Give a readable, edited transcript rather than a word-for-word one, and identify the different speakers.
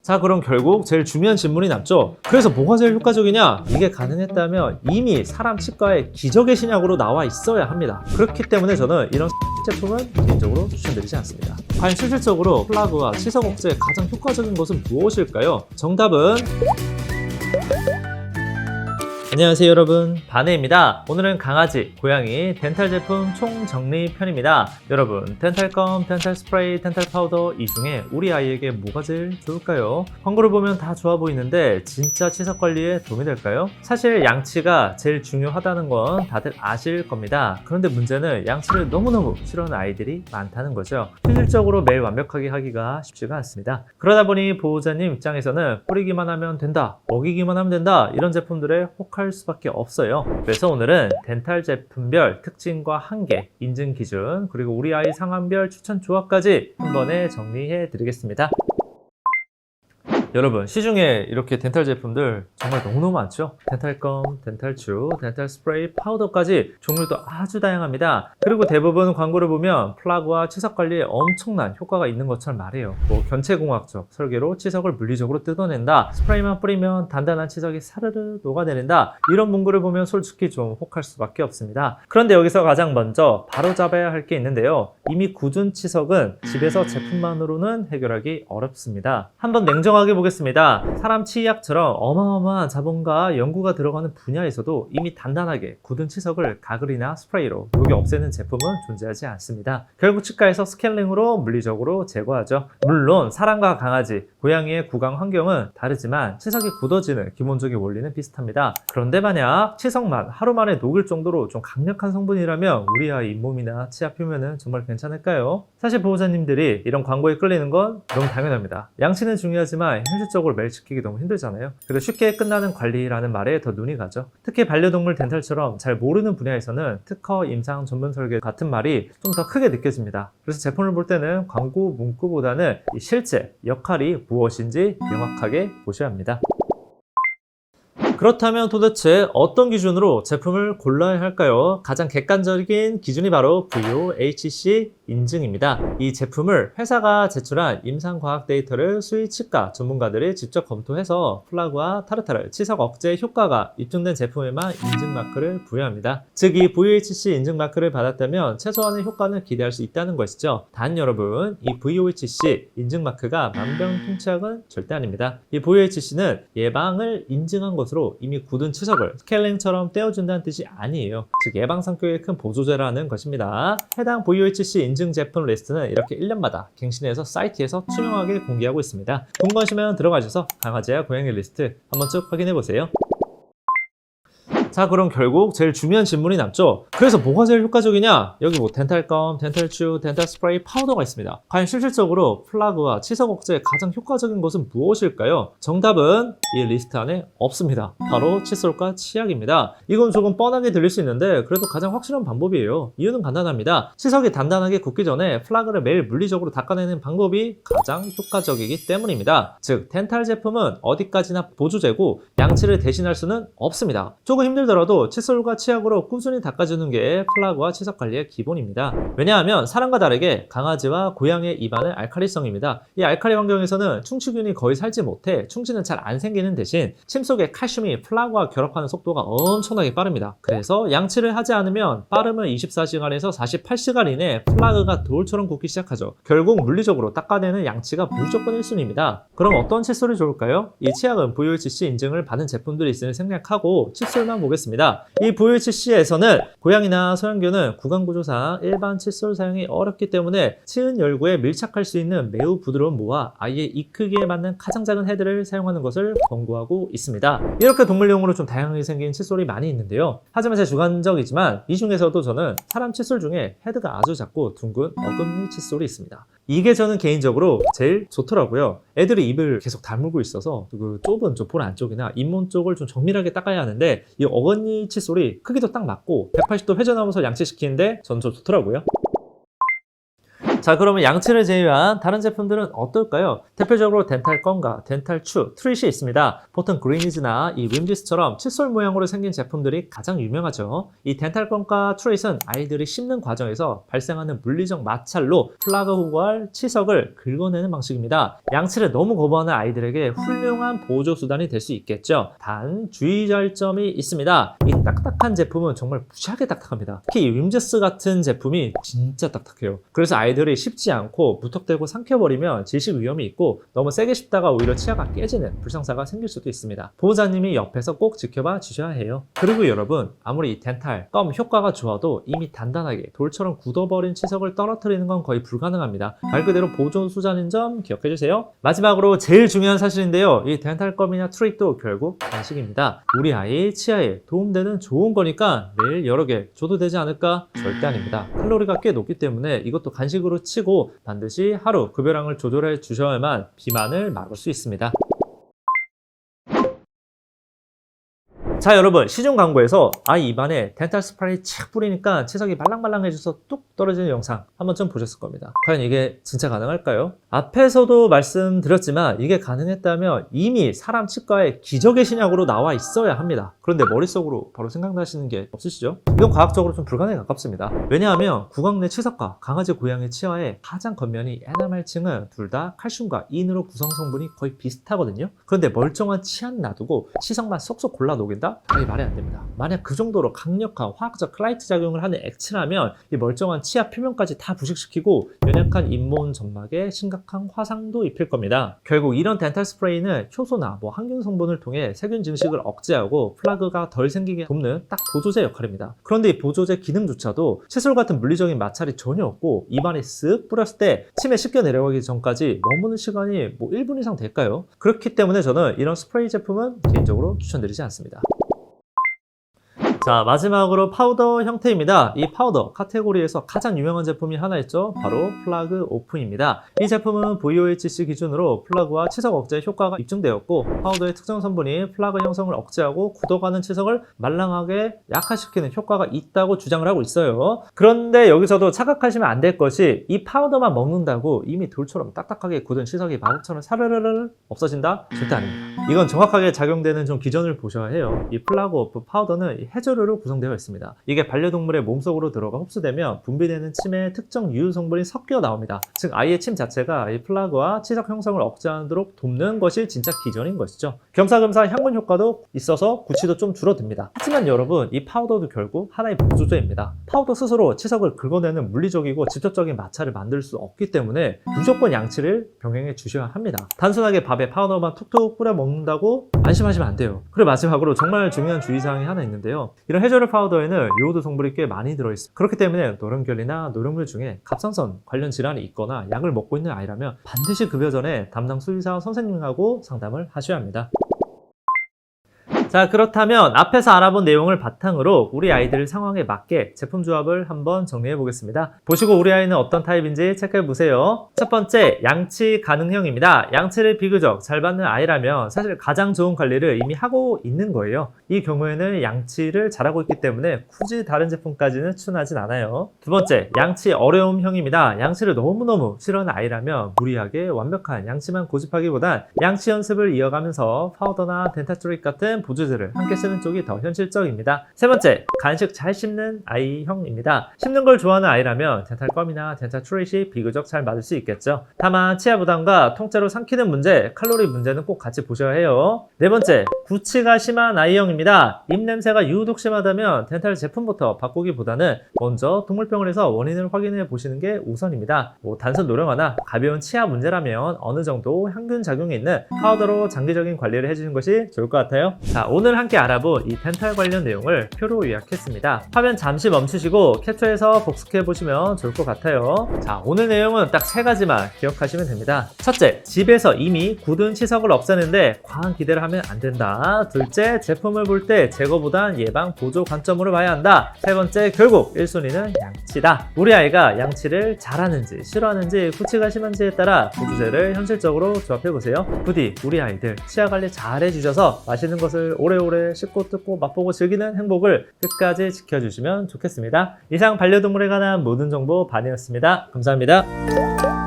Speaker 1: 자, 그럼 결국 제일 중요한 질문이 남죠. 그래서 뭐가 제일 효과적이냐? 이게 가능했다면 이미 사람 치과에 기적의 신약으로 나와 있어야 합니다. 그렇기 때문에 저는 이런 제품은 개인적으로 추천드리지 않습니다. 과연 실질적으로 플라그와 치석 억제에 가장 효과적인 것은 무엇일까요? 정답은 안녕하세요 여러분, 바네입니다. 오늘은 강아지, 고양이 덴탈 제품 총정리 편입니다. 여러분, 덴탈검, 덴탈 스프레이, 덴탈 파우더 이 중에 우리 아이에게 뭐가 제일 좋을까요? 광고를 보면 다 좋아 보이는데 진짜 치석 관리에 도움이 될까요? 사실 양치가 제일 중요하다는 건 다들 아실 겁니다. 그런데 문제는 양치를 너무너무 싫어하는 아이들이 많다는 거죠. 실질적으로 매일 완벽하게 하기가 쉽지가 않습니다. 그러다 보니 보호자님 입장에서는 뿌리기만 하면 된다, 먹이기만 하면 된다, 이런 제품들에 혹할 수밖에 없어요. 그래서 오늘은 덴탈 제품별 특징과 한계, 인증 기준, 그리고 우리 아이 상황별 추천 조합까지 한 번에 정리해 드리겠습니다. 여러분, 시중에 이렇게 덴탈 제품들 정말 너무너무 많죠? 덴탈검, 덴탈추, 덴탈 스프레이, 파우더까지 종류도 아주 다양합니다. 그리고 대부분 광고를 보면 플라그와 치석 관리에 엄청난 효과가 있는 것처럼 말해요. 뭐 견체공학적 설계로 치석을 물리적으로 뜯어낸다, 스프레이만 뿌리면 단단한 치석이 사르르 녹아내린다, 이런 문구를 보면 솔직히 좀 혹할 수밖에 없습니다. 그런데 여기서 가장 먼저 바로잡아야 할 게 있는데요. 이미 굳은 치석은 집에서 제품만으로는 해결하기 어렵습니다. 한번 냉정하게 보겠습니다. 사람 치의학처럼 어마어마한 자본과 연구가 들어가는 분야에서도 이미 단단하게 굳은 치석을 가글이나 스프레이로 녹여 없애는 제품은 존재하지 않습니다. 결국 치과에서 스케일링으로 물리적으로 제거하죠. 물론 사람과 강아지, 고양이의 구강 환경은 다르지만 치석이 굳어지는 기본적인 원리는 비슷합니다. 그런데 만약 치석만 하루 만에 녹을 정도로 좀 강력한 성분이라면 우리 아이 잇몸이나 치아 표면은 정말 괜찮을까요? 사실 보호자님들이 이런 광고에 끌리는 건 너무 당연합니다. 양치는 중요하지만 현실적으로 매일 지키기 너무 힘들잖아요. 그리고 쉽게 끝나는 관리라는 말에 더 눈이 가죠. 특히 반려동물 덴탈처럼 잘 모르는 분야에서는 특허, 임상, 전문 설계 같은 말이 좀 더 크게 느껴집니다. 그래서 제품을 볼 때는 광고 문구보다는 실제 역할이 무엇인지 명확하게 보셔야 합니다. 그렇다면 도대체 어떤 기준으로 제품을 골라야 할까요? 가장 객관적인 기준이 바로 VOHC 인증입니다. 이 제품을 회사가 제출한 임상과학 데이터를 수의 치과 전문가들이 직접 검토해서 플라그와 타르타르, 치석 억제 효과가 입증된 제품에만 인증 마크를 부여합니다. 즉, 이 VOHC 인증 마크를 받았다면 최소한의 효과는 기대할 수 있다는 것이죠. 단 여러분, 이 VOHC 인증 마크가 만병통치약은 절대 아닙니다. 이 VOHC는 예방을 인증한 것으로 이미 굳은 치석을 스케일링처럼 떼어준다는 뜻이 아니에요. 즉, 예방 성격의 큰 보조제라는 것입니다. 해당 VOHC 인증 제품 리스트는 이렇게 1년마다 갱신해서 사이트에서 투명하게 공개하고 있습니다. 궁금하시면 들어가셔서 강아지와 고양이 리스트 한번 쭉 확인해 보세요. 자, 그럼 결국 제일 중요한 질문이 남죠. 그래서 뭐가 제일 효과적이냐? 여기 뭐 덴탈검, 덴탈추, 덴탈 스프레이, 파우더가 있습니다. 과연 실질적으로 플라그와 치석 억제에 가장 효과적인 것은 무엇일까요? 정답은 이 리스트 안에 없습니다. 바로 칫솔과 치약입니다. 이건 조금 뻔하게 들릴 수 있는데 그래도 가장 확실한 방법이에요. 이유는 간단합니다. 치석이 단단하게 굳기 전에 플라그를 매일 물리적으로 닦아내는 방법이 가장 효과적이기 때문입니다. 즉, 덴탈 제품은 어디까지나 보조제고 양치를 대신할 수는 없습니다. 조금 힘들더라도 칫솔과 치약으로 꾸준히 닦아주는 게 플라그와 치석 관리의 기본입니다. 왜냐하면 사람과 다르게 강아지와 고양이의 입안은 알칼리성입니다. 이 알칼리 환경에서는 충치균이 거의 살지 못해 충치는 잘 안 생기는 대신 침 속의 칼슘이 플라그와 결합하는 속도가 엄청나게 빠릅니다. 그래서 양치를 하지 않으면 빠르면 24시간에서 48시간 이내에 플라그가 돌처럼 굳기 시작하죠. 결국 물리적으로 닦아내는 양치가 무조건 1순위입니다. 그럼 어떤 칫솔이 좋을까요? 이 치약은 VOHC 인증을 받은 제품들이 있으니 생략하고 칫솔만 보겠습니다. 이 VOHC에서는 고양이나 소형견은 구강구조상 일반 칫솔 사용이 어렵기 때문에 치은 열구에 밀착할 수 있는 매우 부드러운 모와 아이의 입 크기에 맞는 가장 작은 헤드를 사용하는 것을 권고하고 있습니다. 이렇게 동물용으로 좀 다양하게 생긴 칫솔이 많이 있는데요. 하지만 제 주관적이지만 이 중에서도 저는 사람 칫솔 중에 헤드가 아주 작고 둥근 어금니 칫솔이 있습니다. 이게 저는 개인적으로 제일 좋더라고요. 애들이 입을 계속 다물고 있어서 그 좁은 볼 안쪽이나 잇몸 쪽을 좀 정밀하게 닦아야 하는데 이 어금니 칫솔이 크기도 딱 맞고 180도 회전하면서 양치시키는데 저는 좀 좋더라고요. 자, 그러면 양치를 제외한 다른 제품들은 어떨까요? 대표적으로 덴탈검과 덴탈추, 트릿이 있습니다. 보통 그리니즈나 이 림디스처럼 칫솔 모양으로 생긴 제품들이 가장 유명하죠. 이 덴탈검과 트릿은 아이들이 씹는 과정에서 발생하는 물리적 마찰로 플라그 호구알 치석을 긁어내는 방식입니다. 양치를 너무 거부하는 아이들에게 훌륭한 보조 수단이 될 수 있겠죠. 단 주의할 점이 있습니다. 이 딱딱한 제품은 정말 무지하게 딱딱합니다. 특히 이 림디스 같은 제품이 진짜 딱딱해요. 그래서 아이들이 씹지 않고 무턱대고 삼켜버리면 질식 위험이 있고 너무 세게 씹다가 오히려 치아가 깨지는 불상사가 생길 수도 있습니다. 보호자님이 옆에서 꼭 지켜봐 주셔야 해요. 그리고 여러분, 아무리 이 덴탈, 껌 효과가 좋아도 이미 단단하게 돌처럼 굳어버린 치석을 떨어뜨리는 건 거의 불가능합니다. 말 그대로 보조 수단인 점 기억해 주세요. 마지막으로 제일 중요한 사실인데요. 이 덴탈 껌이나 트릿도 결국 간식입니다. 우리 아이 치아에 도움되는 좋은 거니까 매일 여러 개 줘도 되지 않을까? 절대 아닙니다. 칼로리가 꽤 높기 때문에 이것도 간식으로 치고 반드시 하루 급여량을 조절해 주셔야만 비만을 막을 수 있습니다. 자, 여러분, 시중 광고에서 아이 입안에 덴탈 스프레이 착 뿌리니까 치석이 말랑말랑해져서 뚝 떨어지는 영상 한 번쯤 보셨을 겁니다. 과연 이게 진짜 가능할까요? 앞에서도 말씀드렸지만 이게 가능했다면 이미 사람 치과에 기적의 신약으로 나와 있어야 합니다. 그런데 머릿속으로 바로 생각나시는 게 없으시죠? 이건 과학적으로 좀 불가능에 가깝습니다. 왜냐하면 구강 내 치석과 강아지, 고양이 치아의 가장 겉면이 에나멜층은 둘 다 칼슘과 인으로 구성 성분이 거의 비슷하거든요. 그런데 멀쩡한 치아는 놔두고 치석만 쏙쏙 골라 녹인다? 아니, 말이 안 됩니다. 만약 그 정도로 강력한 화학적 클라이트 작용을 하는 액체라면 이 멀쩡한 치아 표면까지 다 부식시키고 연약한 잇몸 점막에 심각한 화상도 입힐 겁니다. 결국 이런 덴탈 스프레이는 효소나 항균 성분을 통해 세균 증식을 억제하고 플라그가 덜 생기게 돕는 딱 보조제 역할입니다. 그런데 이 보조제 기능조차도 칫솔 같은 물리적인 마찰이 전혀 없고 입안에 쓱 뿌렸을 때 침에 씻겨 내려가기 전까지 머무는 시간이 1분 이상 될까요? 그렇기 때문에 저는 이런 스프레이 제품은 개인적으로 추천드리지 않습니다. 자, 마지막으로 파우더 형태입니다. 이 파우더 카테고리에서 가장 유명한 제품이 하나 있죠. 바로 플라그 오픈입니다. 이 제품은 VOHC 기준으로 플라그와 치석 억제 효과가 입증되었고 파우더의 특정 성분이 플라그 형성을 억제하고 굳어가는 치석을 말랑하게 약화시키는 효과가 있다고 주장을 하고 있어요. 그런데 여기서도 착각하시면 안 될 것이 이 파우더만 먹는다고 이미 돌처럼 딱딱하게 굳은 치석이 마법처럼 사르르르 없어진다? 절대 아닙니다. 이건 정확하게 작용되는 좀 기전을 보셔야 해요. 이 플라그 오픈 파우더는 해조류로 구성되어 있습니다. 이게 반려동물의 몸속으로 들어가 흡수되면 분비되는 침에 특정 유효 성분이 섞여 나옵니다. 즉 아이의 침 자체가 이 플라그와 치석 형성을 억제하도록 돕는 것이 진짜 기전인 것이죠. 겸사겸사 향분 효과도 있어서 구취도 좀 줄어듭니다. 하지만 여러분, 이 파우더도 결국 하나의 보조제입니다. 파우더 스스로 치석을 긁어내는 물리적이고 직접적인 마찰을 만들 수 없기 때문에 무조건 양치를 병행해 주셔야 합니다. 단순하게 밥에 파우더만 툭툭 뿌려 먹는다고 안심하시면 안 돼요. 그리고 마지막으로 정말 중요한 주의사항이 하나 있는데요. 이런 해조류 파우더에는 요오드 성분이 꽤 많이 들어있습니다. 그렇기 때문에 노령결이나 노령물 중에 갑상선 관련 질환이 있거나 약을 먹고 있는 아이라면 반드시 급여 전에 담당 수의사 선생님하고 상담을 하셔야 합니다. 자, 그렇다면 앞에서 알아본 내용을 바탕으로 우리 아이들 상황에 맞게 제품 조합을 한번 정리해 보겠습니다. 보시고 우리 아이는 어떤 타입인지 체크해 보세요. 첫 번째, 양치 가능형입니다. 양치를 비교적 잘 받는 아이라면 사실 가장 좋은 관리를 이미 하고 있는 거예요. 이 경우에는 양치를 잘하고 있기 때문에 굳이 다른 제품까지는 추천하진 않아요. 두 번째, 양치 어려움형입니다. 양치를 너무너무 싫어하는 아이라면 무리하게 완벽한 양치만 고집하기보단 양치 연습을 이어가면서 파우더나 덴탈트릭 같은 보조제를 함께 쓰는 쪽이 더 현실적입니다. 세 번째, 간식 잘 씹는 아이형입니다. 씹는 걸 좋아하는 아이라면 덴탈껌이나 덴탈트릿이 비교적 잘 맞을 수 있겠죠. 다만 치아 부담과 통째로 삼키는 문제, 칼로리 문제는 꼭 같이 보셔야 해요. 네 번째, 구취가 심한 아이형입니다. 입냄새가 유독 심하다면 덴탈 제품부터 바꾸기보다는 먼저 동물병원에서 원인을 확인해 보시는 게 우선입니다. 단순 노령화나 가벼운 치아 문제라면 어느 정도 향균 작용이 있는 파우더로 장기적인 관리를 해주는 것이 좋을 것 같아요. 자, 오늘 함께 알아본 이 덴탈 관련 내용을 표로 요약했습니다. 화면 잠시 멈추시고 캡처해서 복습해 보시면 좋을 것 같아요. 자, 오늘 내용은 딱 세 가지만 기억하시면 됩니다. 첫째, 집에서 이미 굳은 치석을 없애는데 과한 기대를 하면 안 된다. 둘째, 제품을 볼 때 제거보단 예방 보조 관점으로 봐야 한다. 세 번째, 결국 1순위는 양치다. 우리 아이가 양치를 잘하는지 싫어하는지 구취가 심한지에 따라 보조제를 현실적으로 조합해 보세요. 부디 우리 아이들 치아 관리 잘 해주셔서 맛있는 것을 오래오래 씹고 뜯고 맛보고 즐기는 행복을 끝까지 지켜주시면 좋겠습니다. 이상 반려동물에 관한 모든 정보 반이었습니다. 감사합니다.